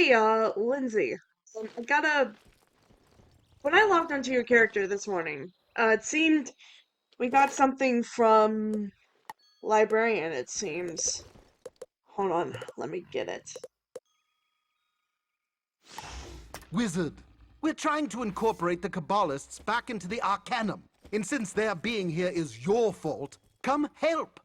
Hey, Lindsay. I gotta. When I logged onto your character this morning, it seemed we got something from Librarian, it seems. Hold on, let me get it. Wizard, we're trying to incorporate the Kabbalists back into the Arcanum. And since their being here is your fault, come help!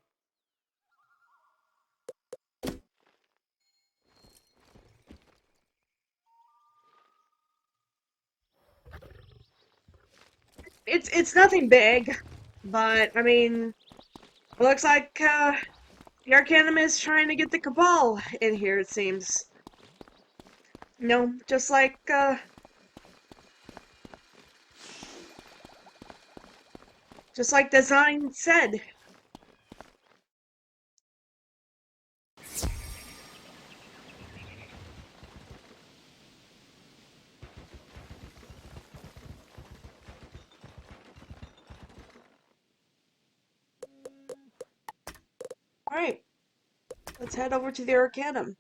It's nothing big, but I mean, it looks like the Arcanum is trying to get the Cabal in here, it seems. No, just like Design said. All right, let's head over to the Arcanum.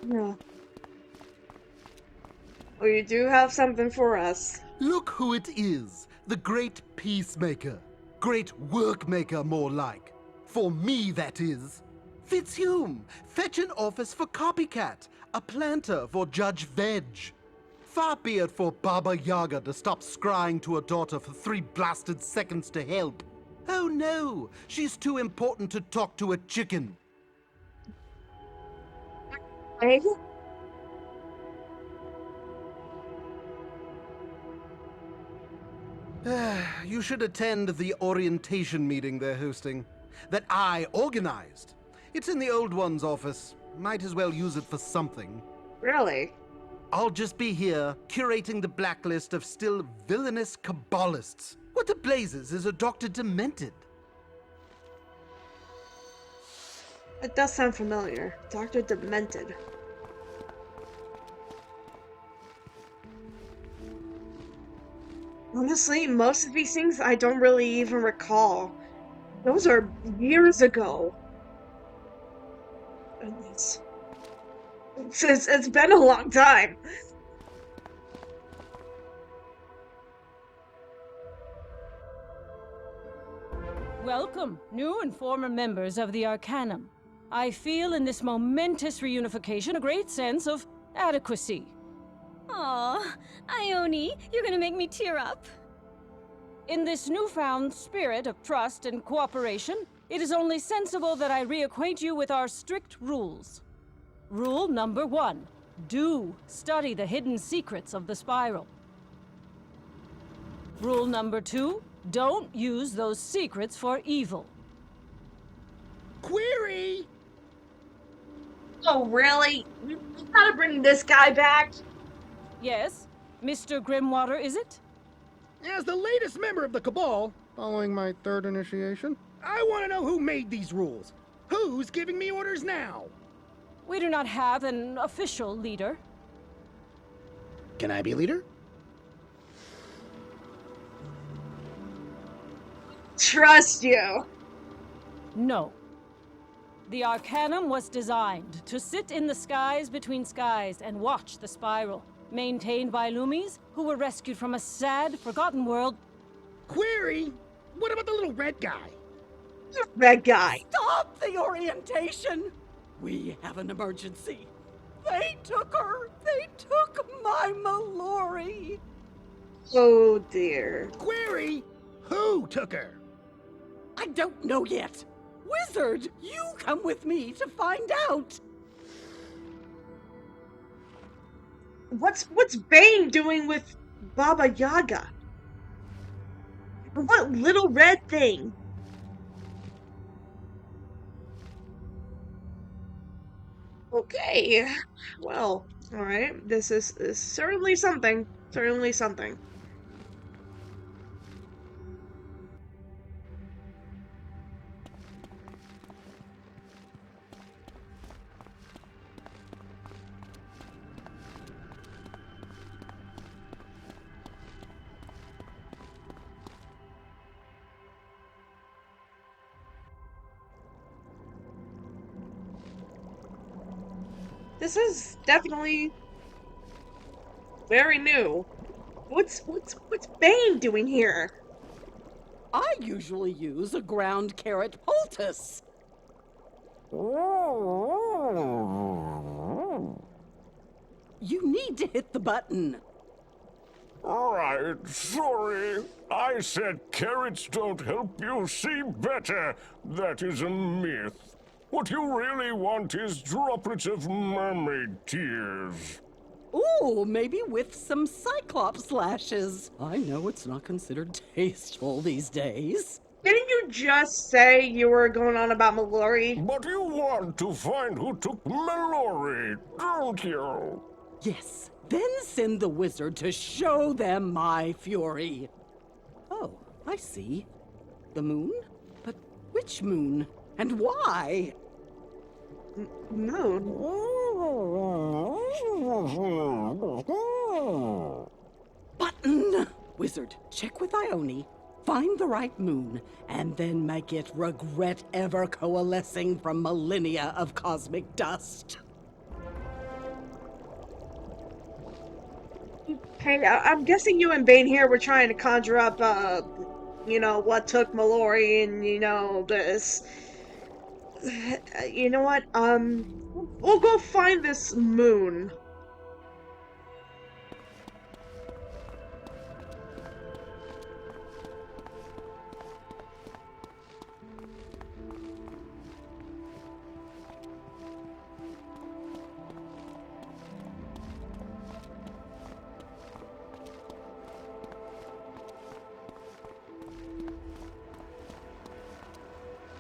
Yeah. Well, you do have something for us. Look who it is, the great peacemaker. Great workmaker, more like. For me, that is. Fitzhume, fetch an office for Copycat, a planter for Judge Veg. Far be it for Baba Yaga to stop scrying to her daughter for 3 blasted seconds to help. Oh no, she's too important to talk to a chicken. Hey? You should attend the orientation meeting they're hosting. That I organized. It's in the old one's office. Might as well use it for something. Really? I'll just be here, curating the blacklist of still villainous Kabbalists. What the blazes is a Dr. Demented? It does sound familiar. Dr. Demented. Honestly, most of these things I don't really even recall. Those are years ago. Goodness. It's been a long time. Welcome, new and former members of the Arcanum. I feel in this momentous reunification a great sense of adequacy. Aw, Ione, you're gonna make me tear up. In this newfound spirit of trust and cooperation, it is only sensible that I reacquaint you with our strict rules. Rule number 1. Do study the hidden secrets of the spiral. Rule number 2. Don't use those secrets for evil. Query! Oh, really? We gotta bring this guy back? Yes, Mr. Grimwater, is it? As the latest member of the Cabal, following my 3rd initiation, I want to know who made these rules. Who's giving me orders now? We do not have an official leader. Can I be leader? Trust you. No. The Arcanum was designed to sit in the skies between skies and watch the spiral, maintained by Loomies who were rescued from a sad, forgotten world. Query! What about the little red guy? Red guy. Stop the orientation! We have an emergency. They took her! They took my Mellori! Oh, dear. Query! Who took her? I don't know yet. Wizard, you come with me to find out. What's Bane doing with Baba Yaga? What little red thing? Okay. Well, alright. This is certainly something. Certainly something. This is definitely very new. What's Bane doing here? I usually use a ground carrot poultice. You need to hit the button. Right, sorry. I said carrots don't help you see better. That is a myth. What you really want is droplets of mermaid tears. Ooh, maybe with some cyclops lashes. I know it's not considered tasteful these days. Didn't you just say you were going on about Mellori? But you want to find who took Mellori, don't you? Yes, then send the wizard to show them my fury. Oh, I see. The moon? But which moon? And why? Moon? Button! Wizard, check with Ione, find the right moon, and then make it regret ever coalescing from millennia of cosmic dust. Hey, I'm guessing you and Bane here were trying to conjure up, what took Mellori and, this. You know what? We'll go find this moon.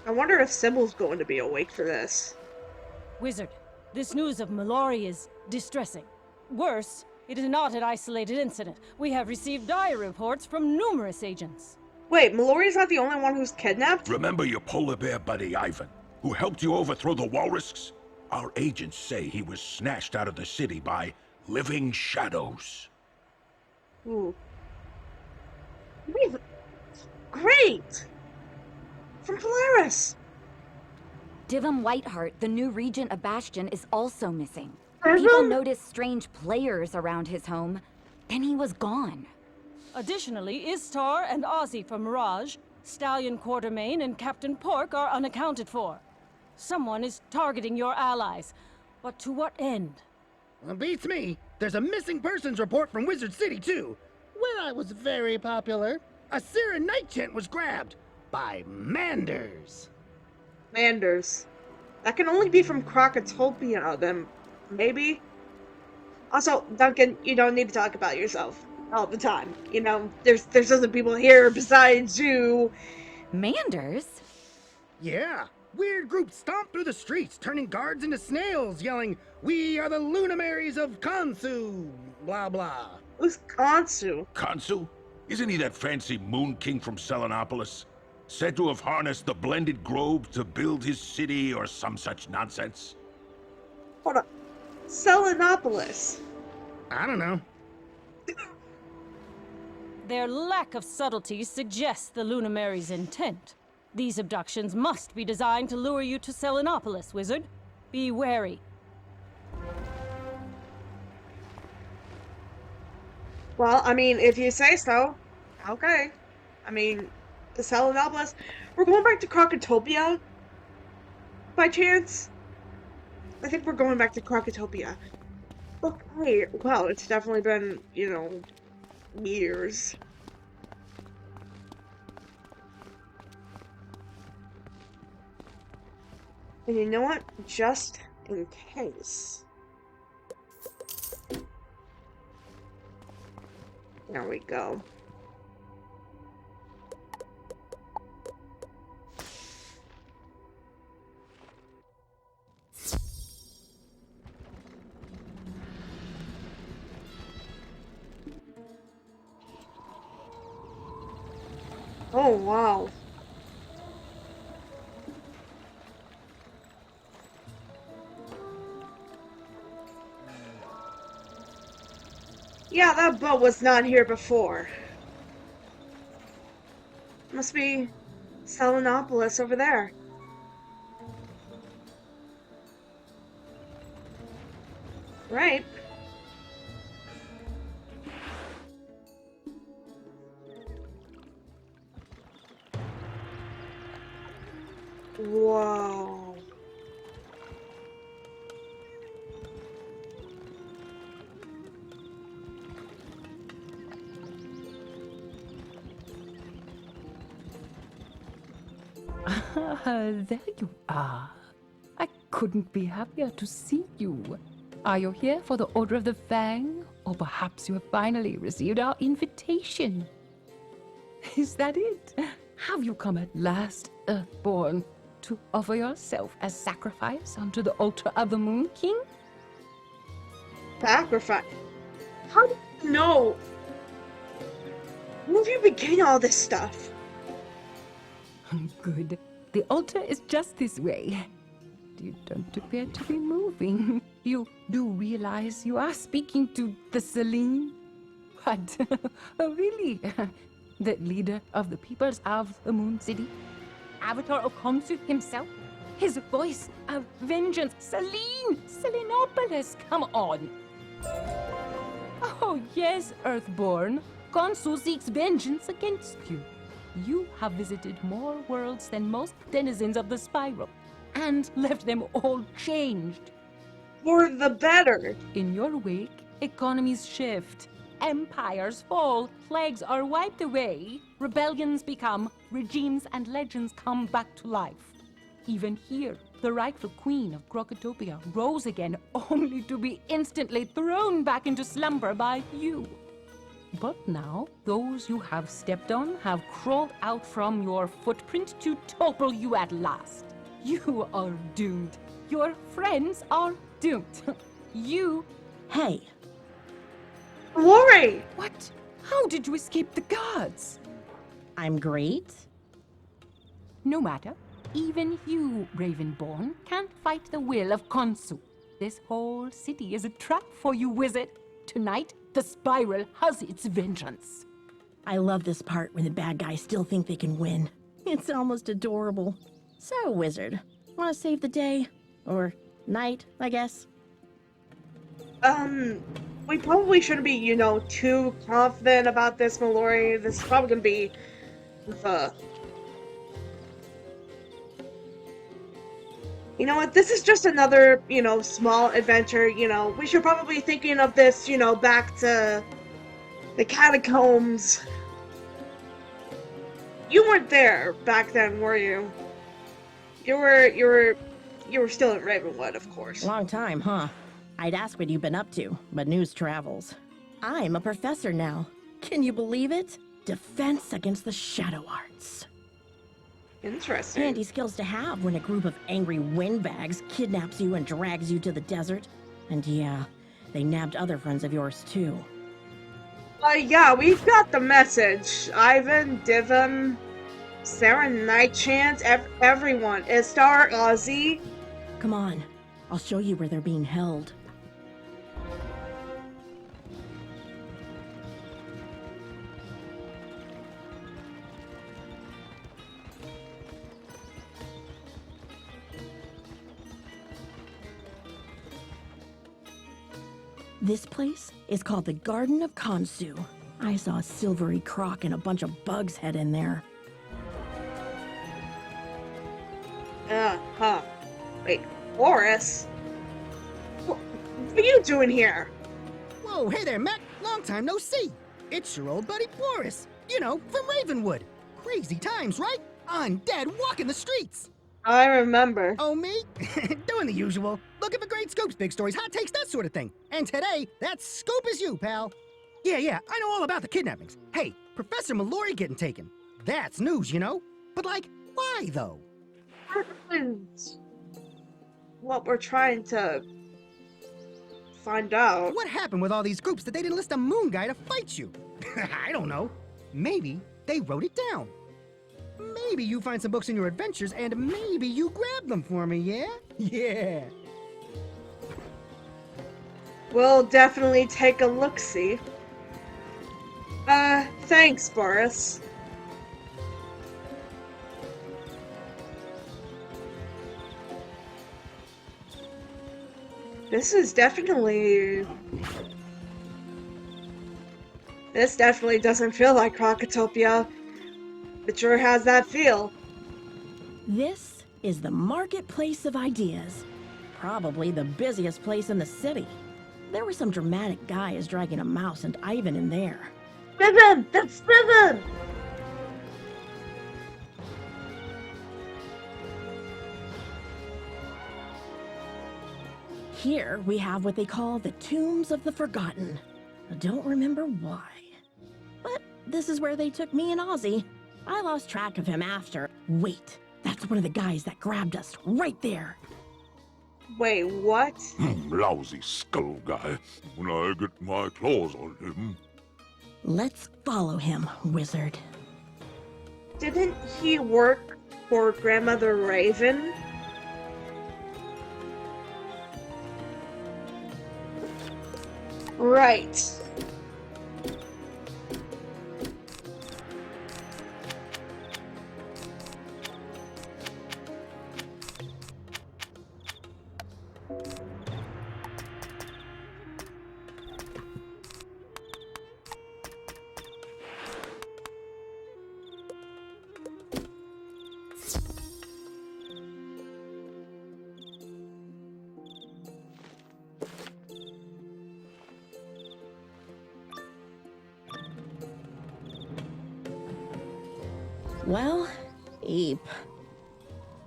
I wonder if Sybil's going to be awake for this. Wizard, this news of Mellori is distressing. Worse, it is not an isolated incident. We have received dire reports from numerous agents. Wait, Mellori's not the only one who's kidnapped? Remember your polar bear buddy, Ivan, who helped you overthrow the walrusks? Our agents say he was snatched out of the city by living shadows. Ooh. Great! From Polaris! Divum Whiteheart, the new regent of Bastion, is also missing. People noticed strange players around his home. Then he was gone. Additionally, Istar and Ozzy from Mirage, Stallion Quartermain, and Captain Pork are unaccounted for. Someone is targeting your allies. But to what end? Well, beats me. There's a missing persons report from Wizard City, too. Where I was very popular. A Siren Night Chant was grabbed by Manders. Manders. That can only be from Crocotopia, then maybe? Also, Duncan, you don't need to talk about yourself all the time. There's other people here besides you. Manders? Yeah. Weird group stomped through the streets, turning guards into snails, yelling, "We are the Lunamaries of Kansu!" Blah blah. Who's Kansu? Kansu? Isn't he that fancy moon king from Selenopolis? Said to have harnessed the blended globe to build his city or some such nonsense? Hold on. Selenopolis. I don't know. Their lack of subtlety suggests the Lunamary's intent. These abductions must be designed to lure you to Selenopolis, Wizard. Be wary. Well, I mean, if you say so. Okay. I mean, the Selenopolis. We're going back to Crocotopia? By chance? I think we're going back to Crocotopia. Okay, well, it's definitely been, years. And you know what? Just in case. There we go. Oh, wow. Yeah, that boat was not here before. Must be Selenopolis over there. Right. Whoa. There you are. I couldn't be happier to see you. Are you here for the Order of the Fang? Or perhaps you have finally received our invitation? Is that it? Have you come at last, Earthborn, to offer yourself as sacrifice unto the altar of the Moon King? Sacrifice? How do you know? Where have you been getting all this stuff? Good. The altar is just this way. You don't appear to be moving. You do realize you are speaking to the Selene? What? Oh, really? The leader of the peoples of the Moon City? Avatar of Khonsu himself? His voice of vengeance? Selene! Selenopolis! Come on! Oh, yes, Earthborn. Khonsu seeks vengeance against you. You have visited more worlds than most denizens of the Spiral, and left them all changed. For the better. In your wake, economies shift, empires fall, plagues are wiped away, rebellions become, regimes and legends come back to life. Even here, the rightful queen of Crocotopia rose again, only to be instantly thrown back into slumber by you. But now, those you have stepped on have crawled out from your footprint to topple you at last. You are doomed. Your friends are doomed. You... Hey, Lori! What? How did you escape the guards? I'm great. No matter. Even you, Ravenborn, can't fight the will of Khonsu. This whole city is a trap for you, wizard. Tonight, the Spiral has its vengeance. I love this part when the bad guys still think they can win. It's almost adorable. So, wizard, want to save the day? Or night, I guess? We probably shouldn't be, you know, too confident about this, Mellori. This is probably gonna be the... You know what, this is just another, you know, small adventure, you know. We should probably be thinking of this, you know, back to the catacombs. You weren't there back then, were you? You were still in Ravenwood, of course. Long time, huh? I'd ask what you've been up to, but news travels. I'm a professor now. Can you believe it? Defense against the shadow arts. Interesting. Handy skills to have when a group of angry windbags kidnaps you and drags you to the desert. And yeah, they nabbed other friends of yours too. Yeah, we've got the message. Ivan, Divim, Sarah Nightchant, everyone. Istar, Ozzy. Come on, I'll show you where they're being held. This place is called the Garden of Khonsu. I saw a silvery croc and a bunch of bugs head in there. Wait, Boris? What are you doing here? Whoa, hey there, Mac. Long time no see. It's your old buddy Boris. You know, from Ravenwood. Crazy times, right? I'm dead walking the streets. I remember. Oh, me? Doing the usual. Looking for great scoops, big stories, hot takes, that sort of thing. And today, that scoop is you, pal. Yeah, I know all about the kidnappings. Hey, Professor Mellori getting taken. That's news, you know? But, like, why, though? What we're trying to find out. What happened with all these groups that they didn't list a moon guy to fight you? I don't know. Maybe they wrote it down. Maybe you find some books in your adventures, and maybe you grab them for me, yeah? Yeah. We'll definitely take a look-see. Thanks, Boris. This is definitely... This definitely doesn't feel like Crocotopia. It sure has that feel. This is the Marketplace of Ideas. Probably the busiest place in the city. There were some dramatic guys dragging a mouse and Ivan in there. Ribbon! That's Ribbon! Here we have what they call the Tombs of the Forgotten. I don't remember why. But this is where they took me and Ozzy. I lost track of him after. Wait, that's one of the guys that grabbed us right there. Wait, what? Lousy skull guy. When I get my claws on him. Let's follow him, wizard. Didn't he work for Grandmother Raven? Right. Well, Eep.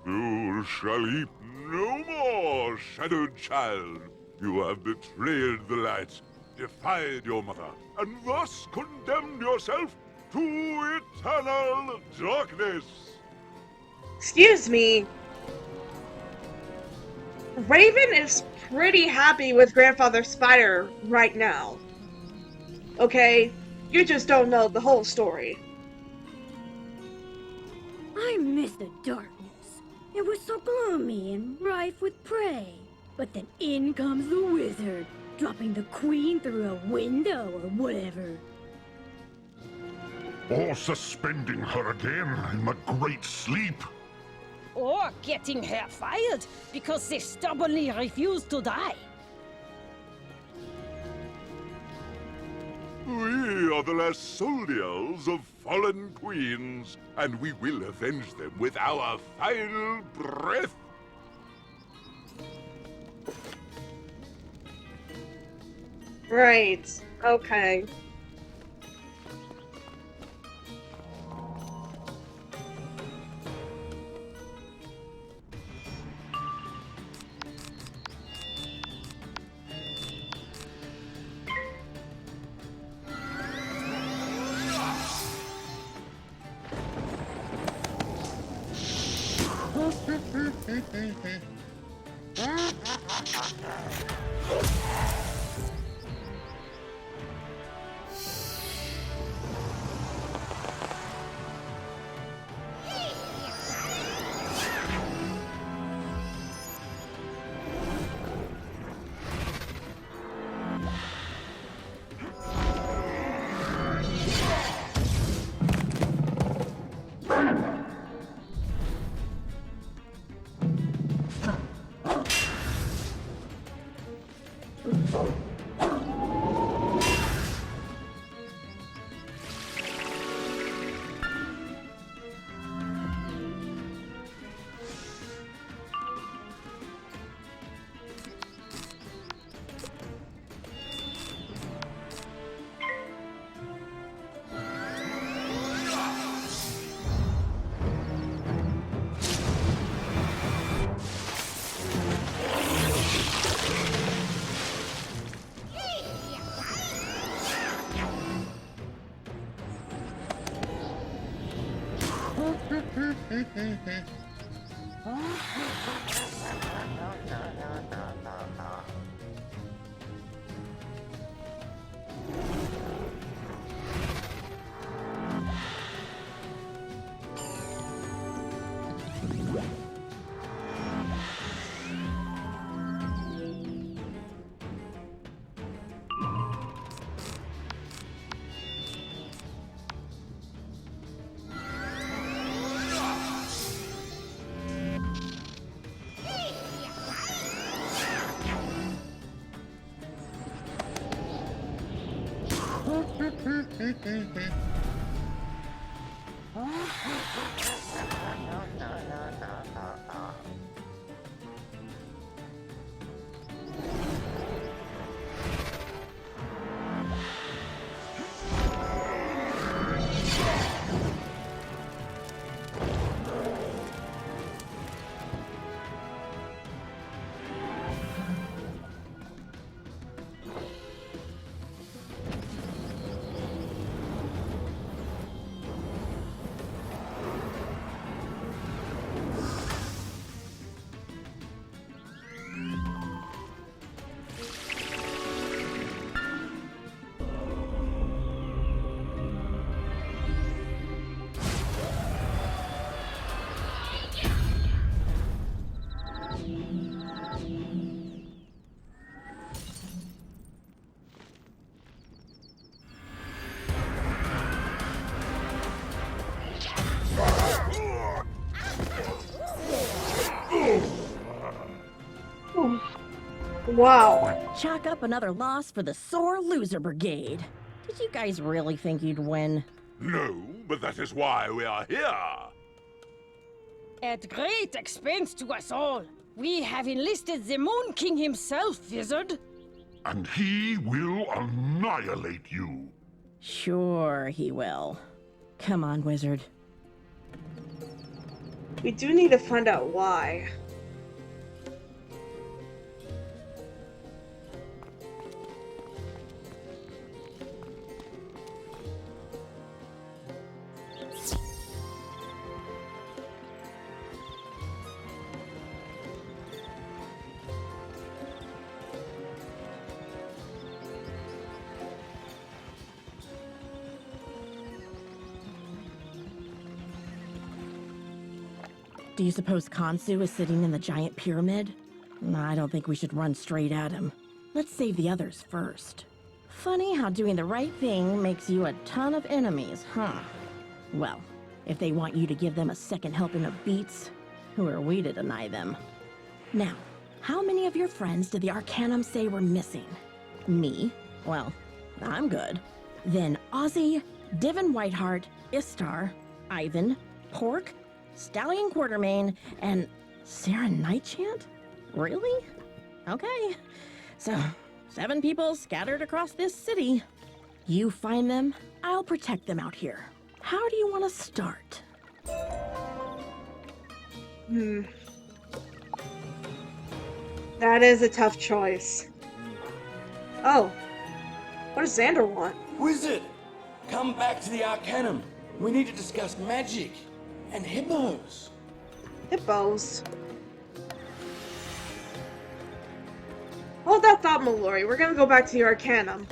You shall eat no more, shadowed child. You have betrayed the light, defied your mother, and thus condemned yourself to eternal darkness. Excuse me. Raven is pretty happy with Grandfather Spider right now. Okay? You just don't know the whole story. I miss the darkness. It was so gloomy and rife with prey. But then in comes the wizard, dropping the queen through a window or whatever. Or suspending her again in a great sleep. Or getting her fired because they stubbornly refuse to die. We are the last soldiers of fallen queens, and we will avenge them with our final breath. Right. Okay. Wow. Chalk up another loss for the sore loser brigade. Did you guys really think you'd win? No, but that is why we are here. At great expense to us all, we have enlisted the Moon King himself, wizard. And he will annihilate you. Sure he will. Come on, wizard. We do need to find out why. Do you suppose Kansu is sitting in the giant pyramid? I don't think we should run straight at him. Let's save the others first. Funny how doing the right thing makes you a ton of enemies, huh? Well, if they want you to give them a second helping of beets, who are we to deny them? Now, how many of your friends did the Arcanum say were missing? Me? Well, I'm good. Then Ozzy, Divin Whiteheart, Istar, Ivan, Pork, Stallion Quartermain, and Sarah Nightchant? Really? Okay. So, 7 people scattered across this city. You find them, I'll protect them out here. How do you want to start? That is a tough choice. Oh. What does Xander want? Wizard! Come back to the Arcanum. We need to discuss magic. And hippos. Hippos. Hold that thought, Mellori. We're gonna go back to the Arcanum.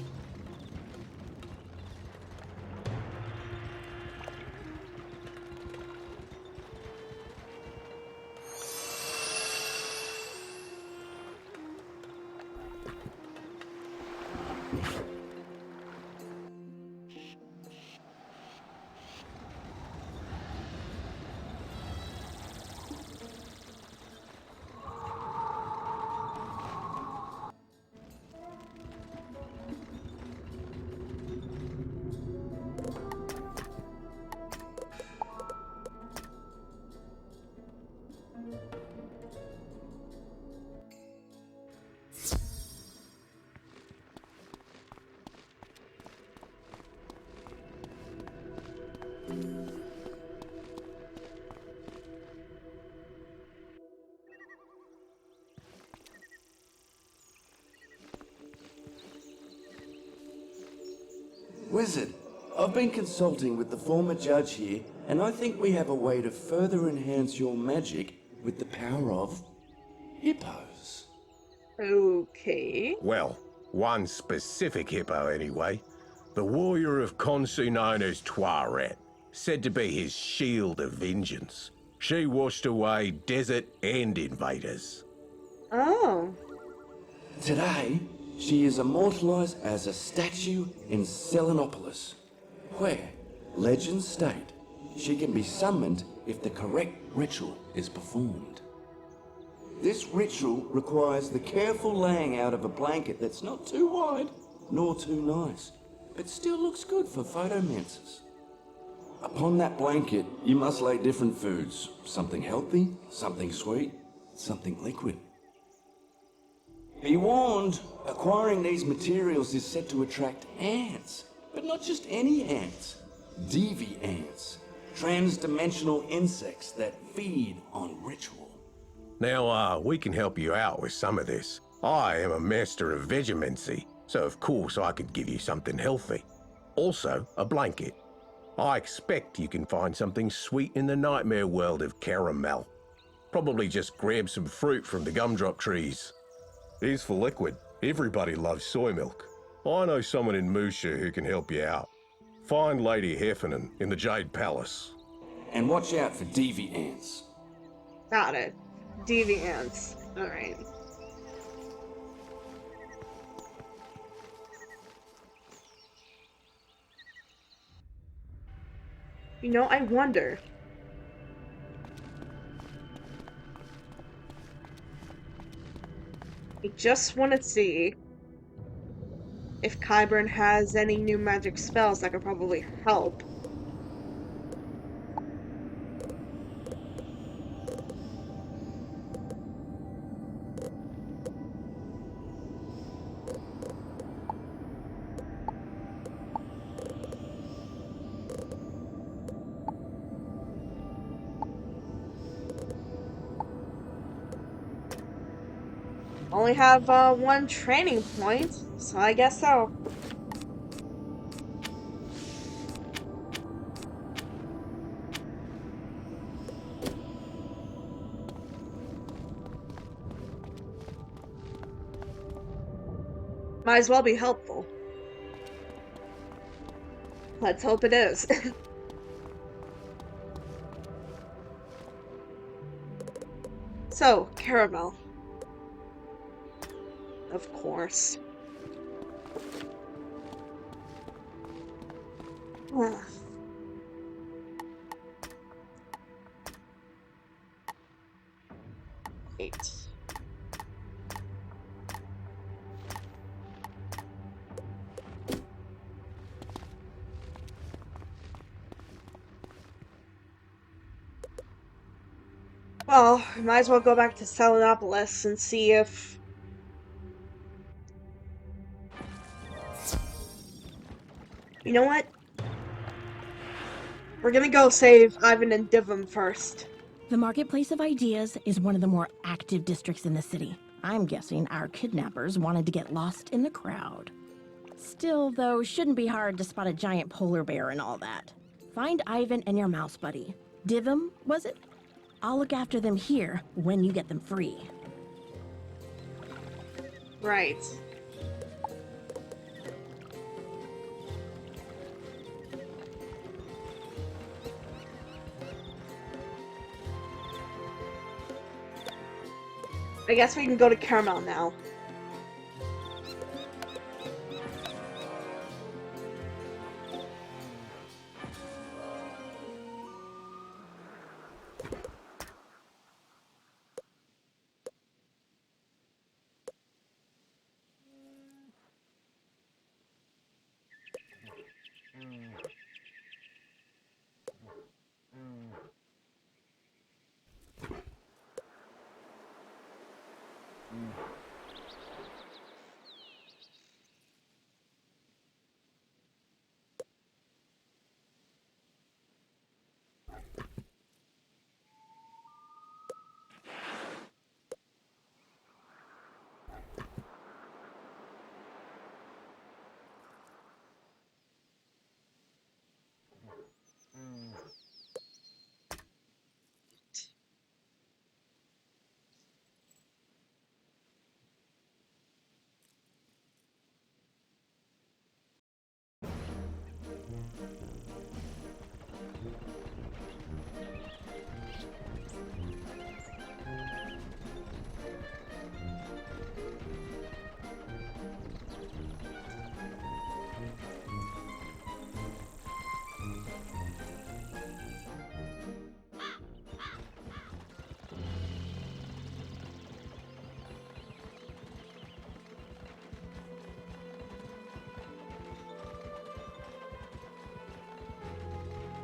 Wizard, I've been consulting with the former judge here, and I think we have a way to further enhance your magic with the power of hippos. Okay. Well, one specific hippo anyway. The warrior of Khonsu known as Tuaret, said to be his shield of vengeance. She washed away desert and invaders. Oh. Today, she is immortalized as a statue in Selenopolis, where, legends state, she can be summoned if the correct ritual is performed. This ritual requires the careful laying out of a blanket that's not too wide nor too nice, but still looks good for photomancies. Upon that blanket, you must lay different foods. Something healthy, something sweet, something liquid. Be warned, acquiring these materials is said to attract ants, but not just any ants. Deviants, trans-dimensional insects that feed on ritual. Now, we can help you out with some of this. I am a master of vegemancy, so of course I could give you something healthy. Also, a blanket. I expect you can find something sweet in the nightmare world of caramel. Probably just grab some fruit from the gumdrop trees. Here's for liquid. Everybody loves soy milk. I know someone in Musha who can help you out. Find Lady Heffernan in the Jade Palace. And watch out for deviants. Got it. Deviants. Alright. You know, I wonder. I just want to see if Kyburn has any new magic spells that could probably help. Only have one training point, so I guess so. Might as well be helpful. Let's hope it is. So, caramel. Of course. Eight. Well, we might as well go back to Selenopolis and see if... You know what? We're gonna go save Ivan and Divum first. The Marketplace of Ideas is one of the more active districts in the city. I'm guessing our kidnappers wanted to get lost in the crowd. Still, though, shouldn't be hard to spot a giant polar bear and all that. Find Ivan and your mouse buddy. Divum, was it? I'll look after them here when you get them free. Right. I guess we can go to Caramel now.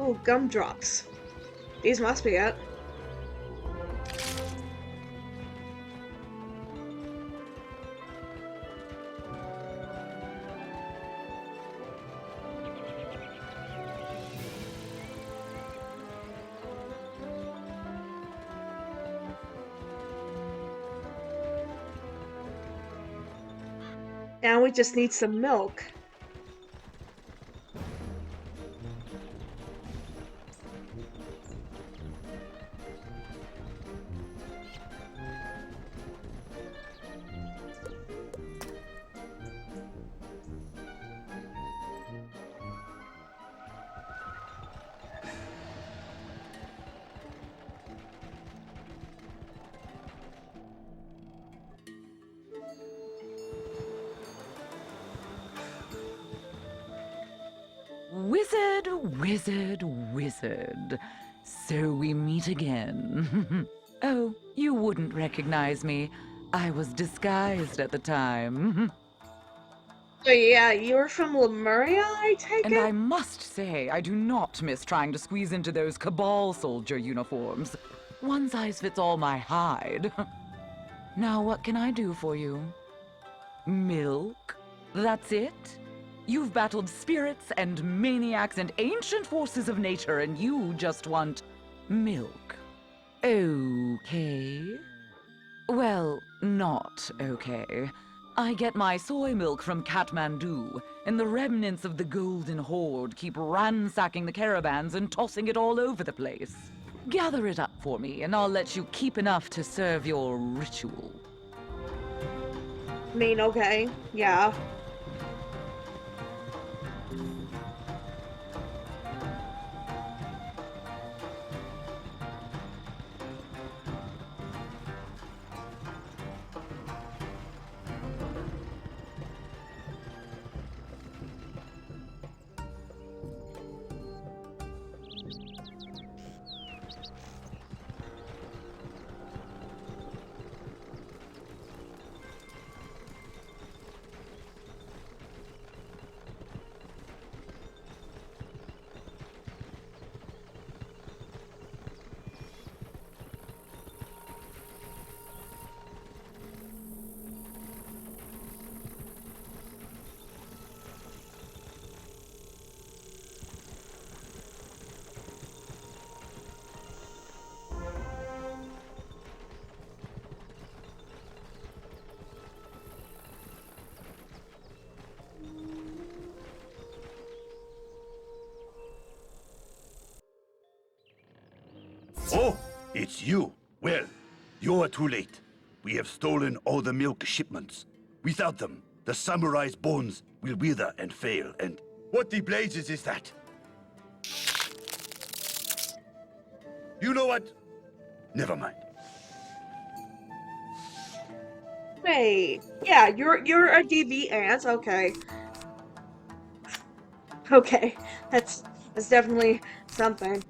Ooh, gumdrops. These must be it. Now we just need some milk. Wizard, wizard, wizard. So we meet again. Oh, you wouldn't recognize me. I was disguised at the time. So yeah, you're from Lemuria, I take And it? I must say, I do not miss trying to squeeze into those Cabal soldier uniforms. One size fits all my hide. Now what can I do for you? Milk? That's it? You've battled spirits and maniacs and ancient forces of nature, and you just want milk. Okay. Well, not okay. I get my soy milk from Kathmandu, and the remnants of the Golden Horde keep ransacking the caravans and tossing it all over the place. Gather it up for me, and I'll let you keep enough to serve your ritual. I mean, okay, yeah. Oh, it's you. Well, you're too late. We have stolen all the milk shipments. Without them, the samurai's bones will wither and fail, and... What the blazes is that? You know what? Never mind. Wait, yeah, you're a DB ant, okay. Okay, that's definitely something.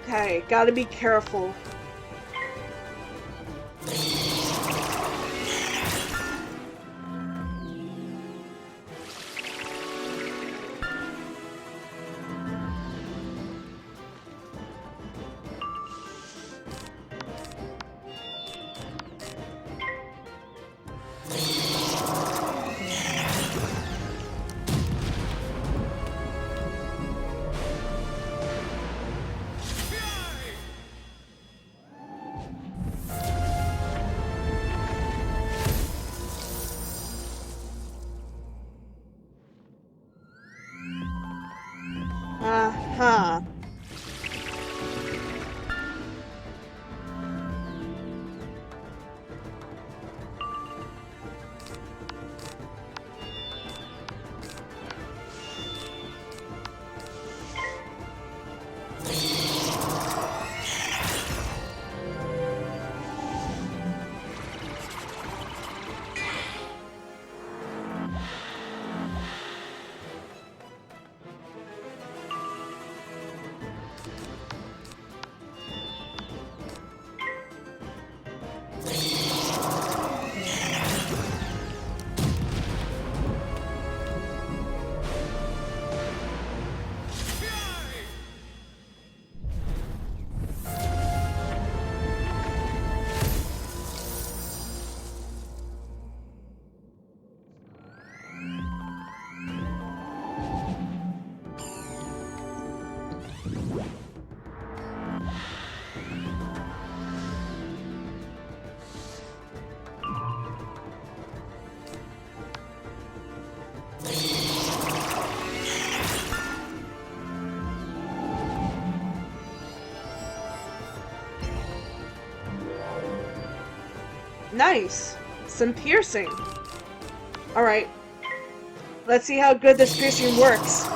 Okay, gotta be careful. Uh-huh. Nice. Some piercing. Alright. Let's see how good this piercing works.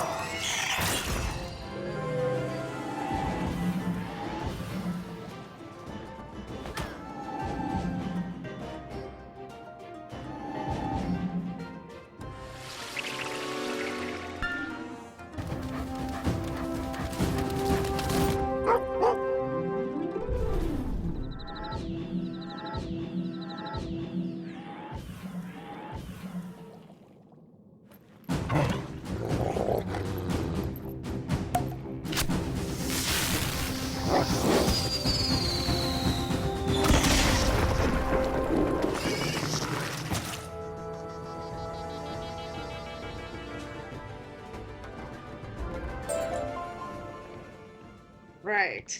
Right.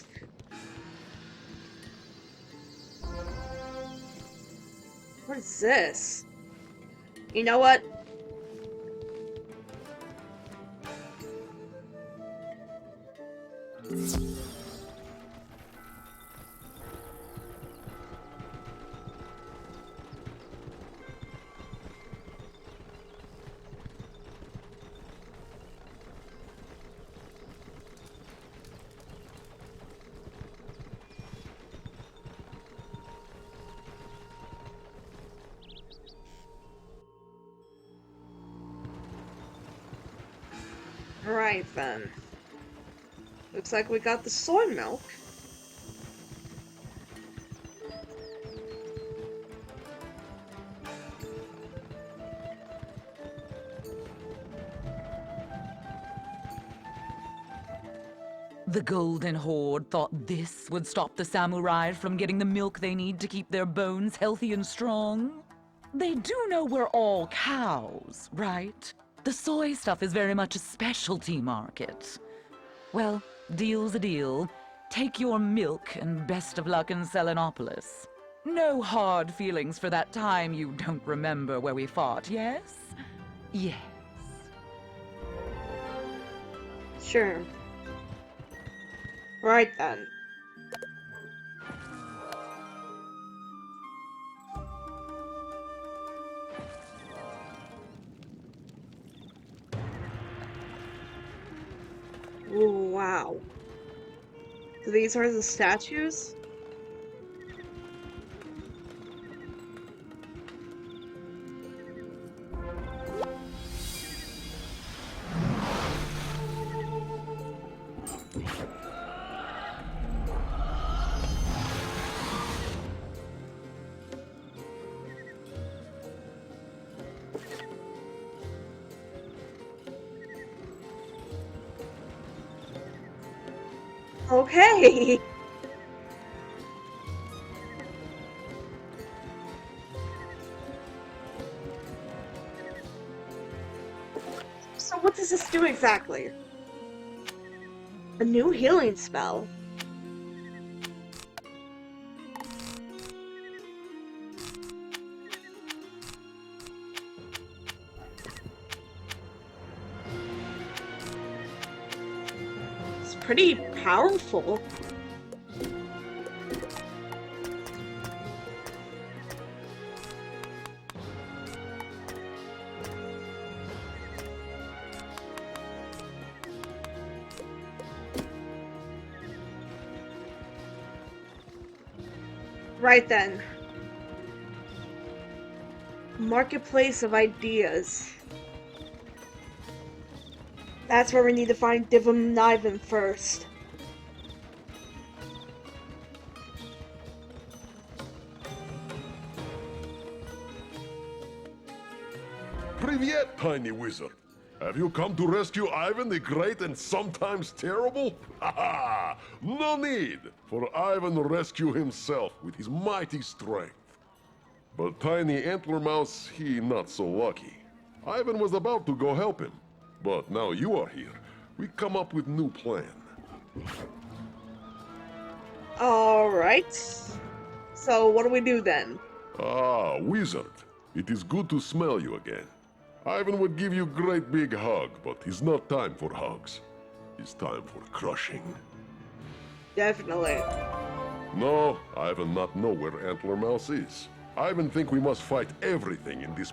What is this? You know what? Right then. Looks like we got the soy milk. The Golden Horde thought this would stop the samurai from getting the milk they need to keep their bones healthy and strong. They do know we're all cows, right? The soy stuff is very much a specialty market. Well, deal's a deal. Take your milk and best of luck in Selenopolis. No hard feelings for that time you don't remember where we fought, yes? Yes. Sure. Right then. Ooh, wow. So these are the statues? Okay. So what does this do exactly? A new healing spell. pretty powerful. Right then. Marketplace of ideas. That's where we need to find Divum and Ivan first. Привет, tiny wizard. Have you come to rescue Ivan the Great and sometimes terrible? Haha! No need, for Ivan will rescue himself with his mighty strength. But tiny Antler Mouse, he not so lucky. Ivan was about to go help him, but now you are here. We come up with new plan. Alright. So what do we do then? Ah, wizard. It is good to smell you again. Ivan would give you great big hug, but it's not time for hugs. It's time for crushing. Definitely. No, Ivan not know where Antler Mouse is. Ivan think we must fight everything in this...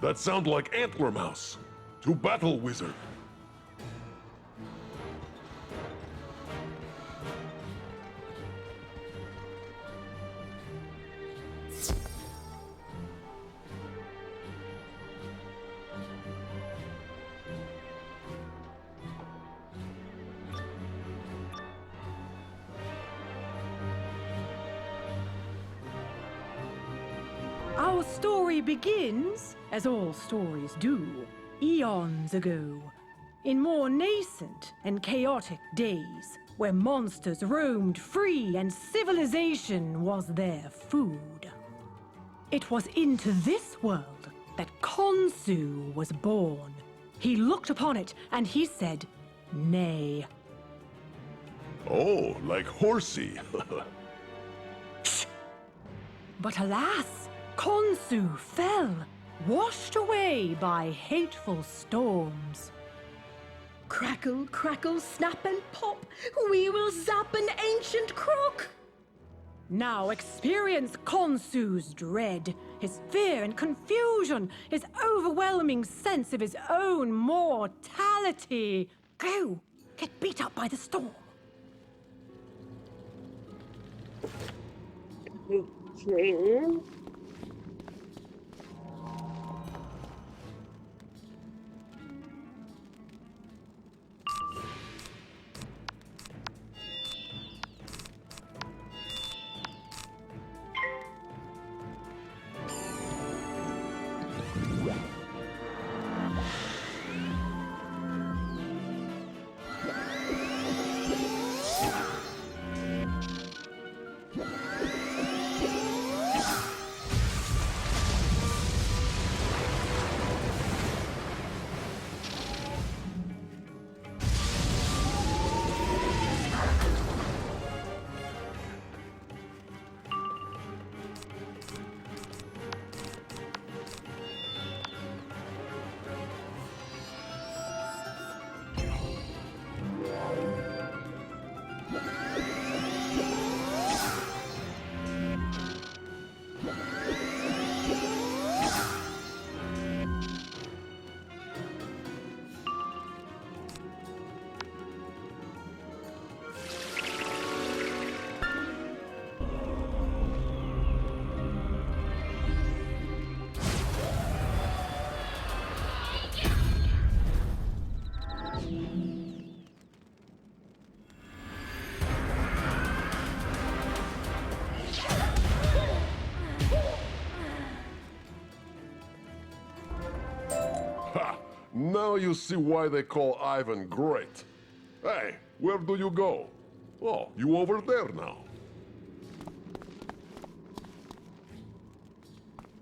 That sound like Antler Mouse. To battle, wizard. Our story begins, as all stories do, eons ago, in more nascent and chaotic days, where monsters roamed free and civilization was their food. It was into this world that Khonsu was born. He looked upon it and he said, nay. Oh, like horsey. But alas, Khonsu fell, washed away by hateful storms. Crackle, crackle, snap and pop, we will zap an ancient crock. Now experience Khonsu's dread, his fear and confusion, his overwhelming sense of his own mortality. Go, get beat up by the storm. Okay. Now you see why they call Ivan great. Hey, where do you go? Oh, you over there now.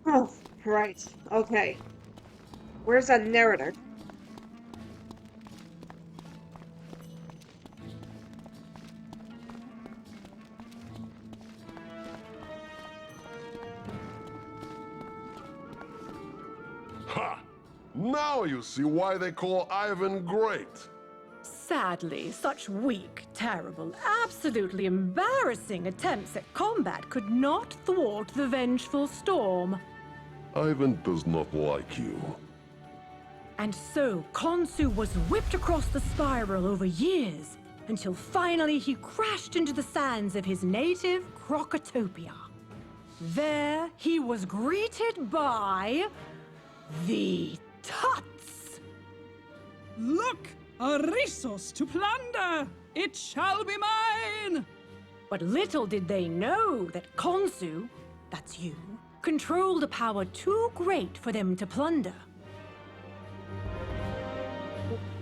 Oh, right. Okay. Where's that narrator? Ha! Now you see why they call Ivan great. Sadly, such weak, terrible, absolutely embarrassing attempts at combat could not thwart the vengeful storm. Ivan does not like you. And so, Khonsu was whipped across the spiral over years, until finally he crashed into the sands of his native Crocotopia. There, he was greeted by... the Tuts! Look! A resource to plunder! It shall be mine! But little did they know that Khonsu, that's you, controlled a power too great for them to plunder.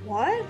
What?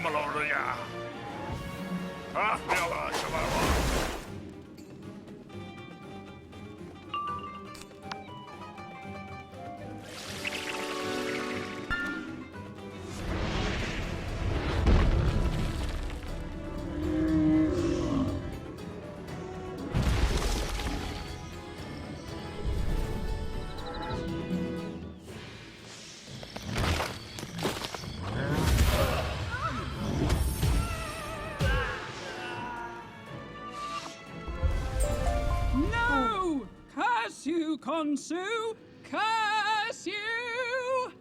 Mellori. No! Curse you, Khonsu! Curse you!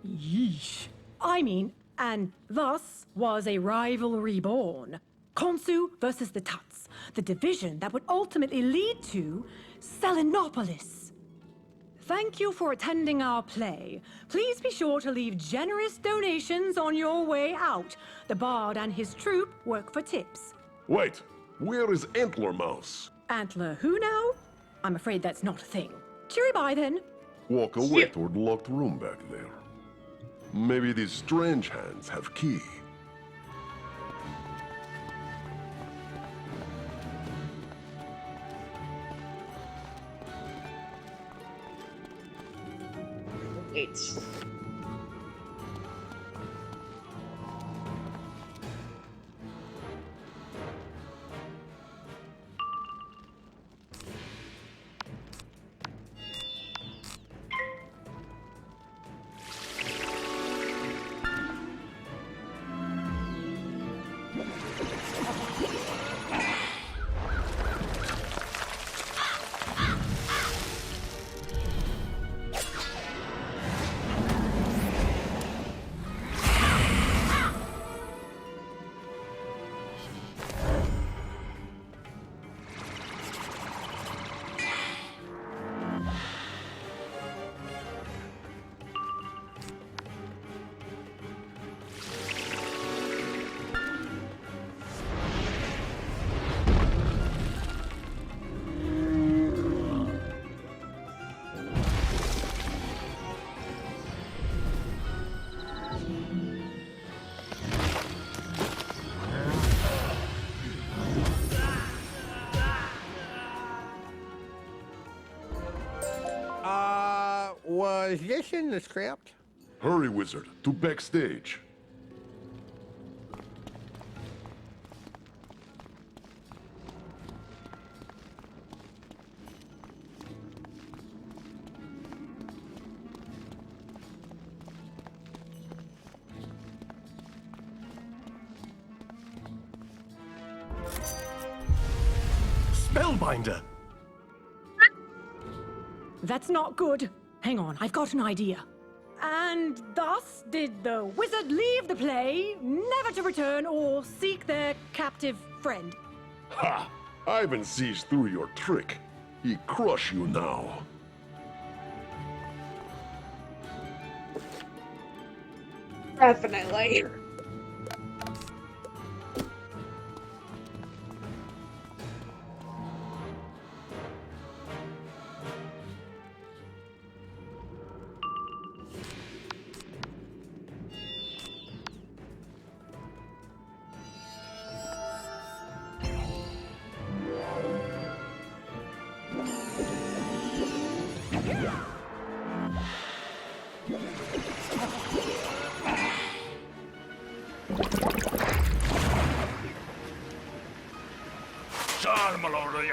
Yeesh. I mean, and thus was a rivalry born. Khonsu versus the Tuts, the division that would ultimately lead to Selenopolis. Thank you for attending our play. Please be sure to leave generous donations on your way out. The bard and his troupe work for tips. Wait, where is Antler Mouse? Antler who now? I'm afraid that's not a thing. Cheery bye then. Walk away toward the locked room back there. Maybe these strange hands have key. It's... Was this in the script? Hurry, wizard, to backstage. Spellbinder! That's not good. Hang on, I've got an idea. And thus did the wizard leave the play, never to return or seek their captive friend. Ha! Ivan sees through your trick. He crush you now. Definitely. Mellori.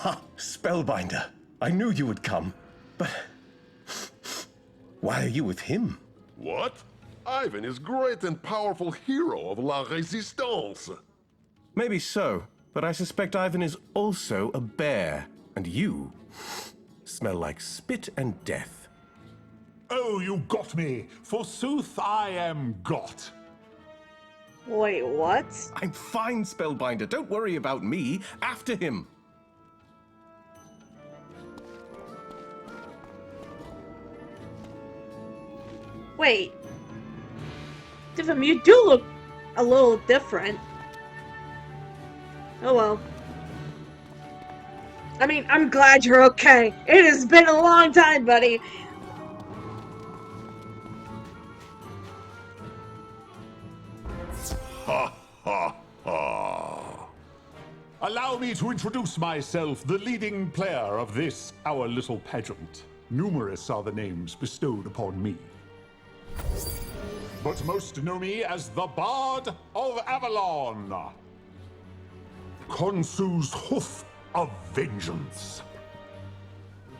Ha! Spellbinder! I knew you would come, but... why are you with him? What? Ivan is great and powerful hero of La Resistance. Maybe so, but I suspect Ivan is also a bear, and you smell like spit and death. Oh, you got me! Forsooth, I am got. Wait, what? I'm fine, Spellbinder. Don't worry about me. After him. Wait. Divim, you do look a little different. Oh well. I mean, I'm glad you're okay. It has been a long time, buddy. Ha ha ha. Allow me to introduce myself, the leading player of this, our little pageant. Numerous are the names bestowed upon me, but most know me as the Bard of Avalon. Khonsu's hoof of vengeance.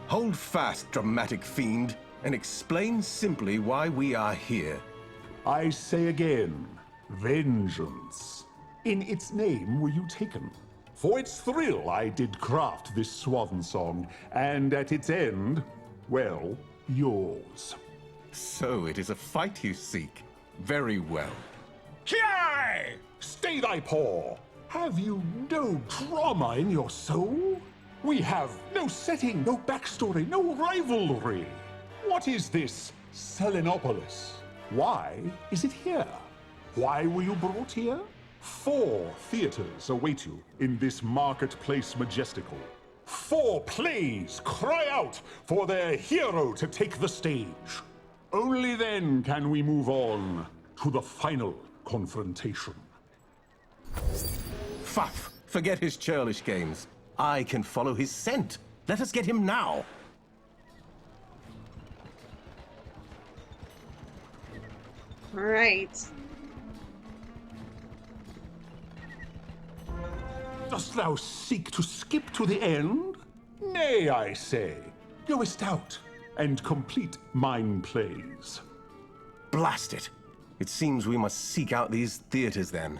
Hold fast, dramatic fiend, and explain simply why we are here. I say again, vengeance. In its name were you taken. For its thrill I did craft this swan song, and at its end, well, yours. So it is a fight you seek. Very well. Ki! Stay thy paw! Have you no drama in your soul? We have no setting, no backstory, no rivalry. What is this Selenopolis? Why is it here? Why were you brought here? 4 theaters await you in this marketplace majestical. 4 plays cry out for their hero to take the stage. Only then can we move on to the final confrontation. Fuff! Forget his churlish games. I can follow his scent. Let us get him now. Alright. Dost thou seek to skip to the end? Nay, I say. Goest out and complete mine plays. Blast it. It seems we must seek out these theaters then.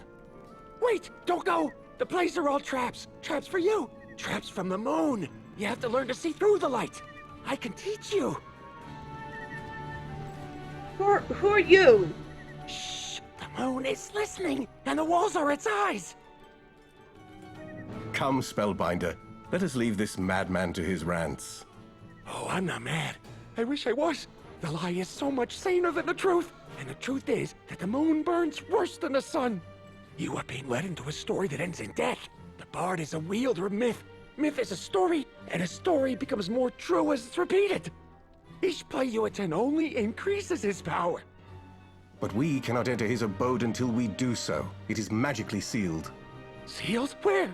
Wait! Don't go! The plays are all traps! Traps for you! Traps from the moon! You have to learn to see through the light! I can teach you! Who are you? Shh! The moon is listening, and the walls are its eyes. Come, Spellbinder. Let us leave this madman to his rants. Oh, I'm not mad. I wish I was. The lie is so much saner than the truth. And the truth is that the moon burns worse than the sun. You are being led into a story that ends in death. The bard is a wielder of myth. Myth is a story, and a story becomes more true as it's repeated. Each play you attend only increases his power. But we cannot enter his abode until we do so. It is magically sealed. Seals? Where?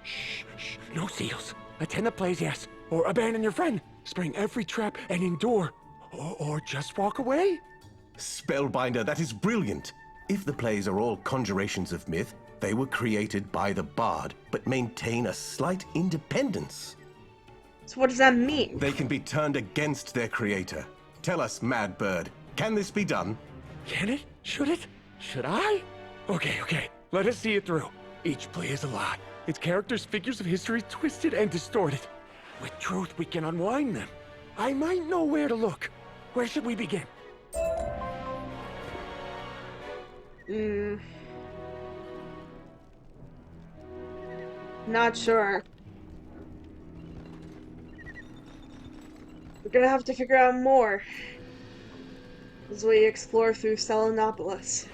Shh, shh, no seals. Attend the plays, yes. Or abandon your friend. Spring every trap and endure. Or just walk away. Spellbinder, that is brilliant. If the plays are all conjurations of myth, they were created by the bard, but maintain a slight independence. So what does that mean? They can be turned against their creator. Tell us, Mad Bird, can this be done? Can it? Should it? Should I? Okay. Let us see it through. Each play is a lie. Its characters, figures of history, twisted and distorted. With truth, we can unwind them. I might know where to look. Where should we begin? Not sure. We're gonna have to figure out more as we explore through Selenopolis.